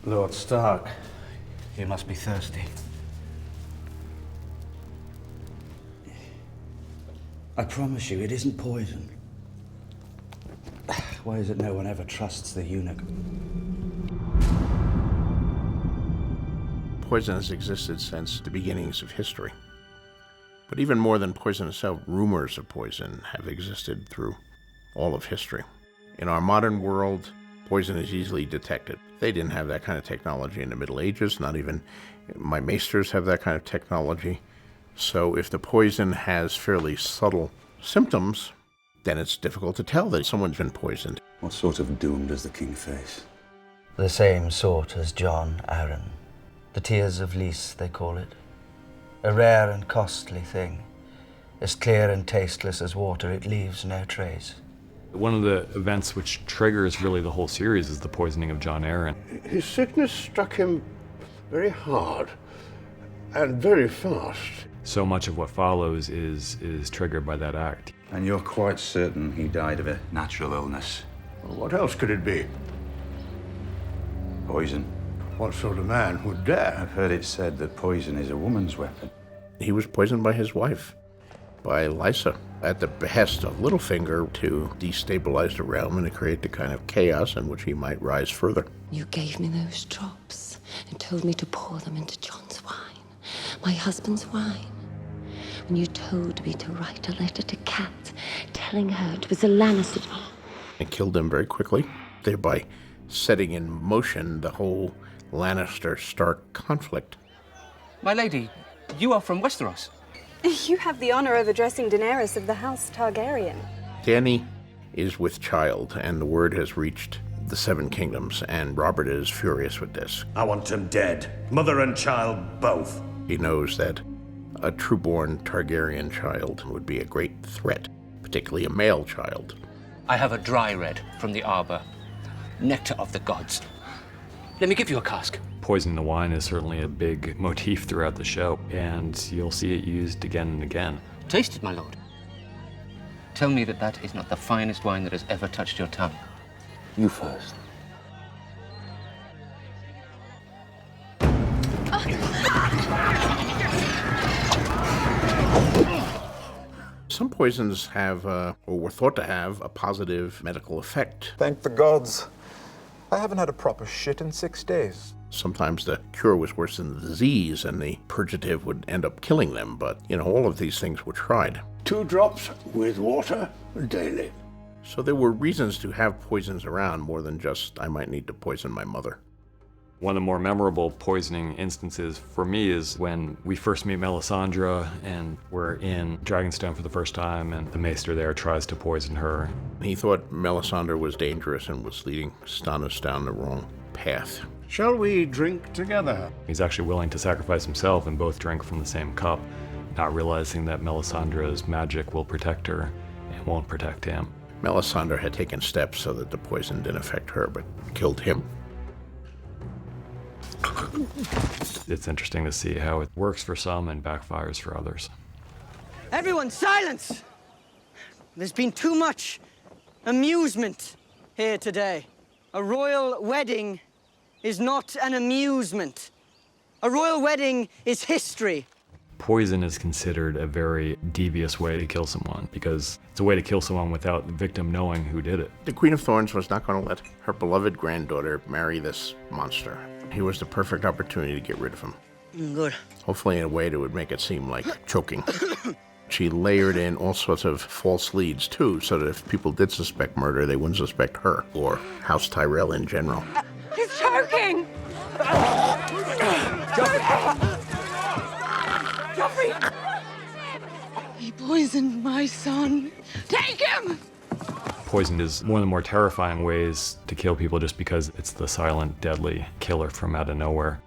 Lord Stark, you must be thirsty. I promise you, it isn't poison. Why is it no one ever trusts the eunuch? Poison has existed since the beginnings of history. But even more than poison itself, rumors of poison have existed through all of history. In our modern world, poison is easily detected. They didn't have that kind of technology in the Middle Ages, not even my maesters have that kind of technology. So if the poison has fairly subtle symptoms, then it's difficult to tell that someone's been poisoned. What sort of doom does the king face? The same sort as Jon Arryn. The Tears of Lys, they call it. A rare and costly thing. As clear and tasteless as water, it leaves no trace. One of the events which triggers really the whole series is the poisoning of Jon Arryn. His sickness struck him very hard and very fast. So much of what follows is triggered by that act. And you're quite certain he died of a natural illness? Well, what else could it be? Poison. What sort of man would dare? I've heard it said that poison is a woman's weapon. He was poisoned by his wife, by Lysa, at the behest of Littlefinger to destabilize the realm and to create the kind of chaos in which he might rise further. You gave me those drops and told me to pour them into Jon's wine, my husband's wine. When you told me to write a letter to Kat, telling her it was a Lannister. And killed him very quickly, thereby setting in motion the whole Lannister-Stark conflict. My lady, you are from Westeros. You have the honor of addressing Daenerys of the House Targaryen. Dany is with child, and the word has reached the Seven Kingdoms, and Robert is furious with this. I want him dead, mother and child both. He knows that a true-born Targaryen child would be a great threat, particularly a male child. I have a dry red from the arbor, nectar of the gods. Let me give you a cask. Poisoning the wine is certainly a big motif throughout the show, and you'll see it used again and again. Taste it, my lord. Tell me that that is not the finest wine that has ever touched your tongue. You first. Some poisons have, or were thought to have, a positive medical effect. Thank the gods. I haven't had a proper shit in 6 days. Sometimes the cure was worse than the disease, and the purgative would end up killing them, but, all of these things were tried. 2 drops with water daily. So there were reasons to have poisons around more than just, I might need to poison my mother. One of the more memorable poisoning instances for me is when we first meet Melisandre and we're in Dragonstone for the first time, and the maester there tries to poison her. He thought Melisandre was dangerous and was leading Stannis down the wrong path. Shall we drink together? He's actually willing to sacrifice himself and both drink from the same cup, not realizing that Melisandre's magic will protect her and won't protect him. Melisandre had taken steps so that the poison didn't affect her, but killed him. It's interesting to see how it works for some and backfires for others. Everyone, silence! There's been too much amusement here today. A royal wedding is not an amusement. A royal wedding is history. Poison is considered a very devious way to kill someone because it's a way to kill someone without the victim knowing who did it. The Queen of Thorns was not going to let her beloved granddaughter marry this monster. He was the perfect opportunity to get rid of him. Good. Hopefully in a way that would make it seem like choking. She layered in all sorts of false leads, too, so that if people did suspect murder, they wouldn't suspect her, or House Tyrell in general. He's choking! Joffrey! He poisoned my son. Take him! Poison is one of the more terrifying ways to kill people just because it's the silent, deadly killer from out of nowhere.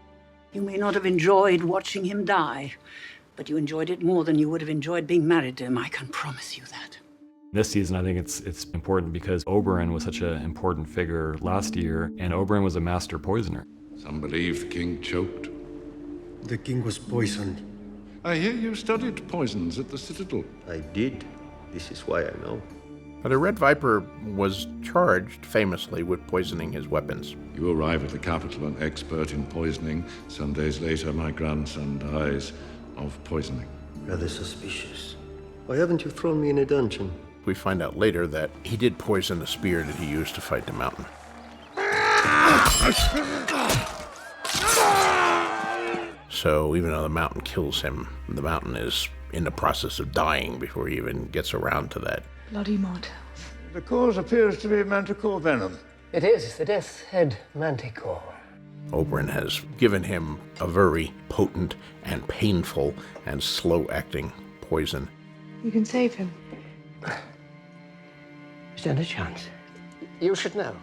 You may not have enjoyed watching him die, but you enjoyed it more than you would have enjoyed being married to him. I can promise you that. This season, I think it's important because Oberyn was such an important figure last year, and Oberyn was a master poisoner. Some believe the king choked. The king was poisoned. I hear you studied poisons at the Citadel. I did. This is why I know. But a Red Viper was charged famously with poisoning his weapons. You arrive at the capital an expert in poisoning. Some days later, my grandson dies of poisoning. Rather suspicious. Why haven't you thrown me in a dungeon? We find out later that he did poison the spear that he used to fight the mountain. So even though the mountain kills him, the mountain is in the process of dying before he even gets around to that. Bloody mortals. The cause appears to be manticore venom. It is the Death's Head Manticore. Oberyn has given him a very potent and painful and slow-acting poison. You can save him. Stand a chance. You should know.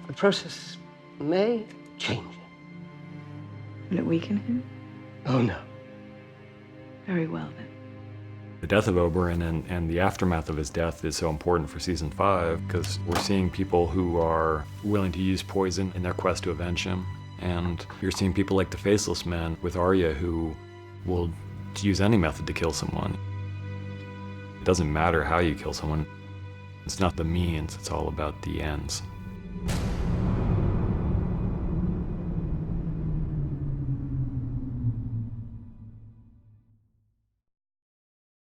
The process may change. Will it weaken him? Oh, no. Very well, then. The death of Oberyn and the aftermath of his death is so important for Season 5 because we're seeing people who are willing to use poison in their quest to avenge him. And you're seeing people like the Faceless Men with Arya who will use any method to kill someone. It doesn't matter how you kill someone. It's not the means, it's all about the ends.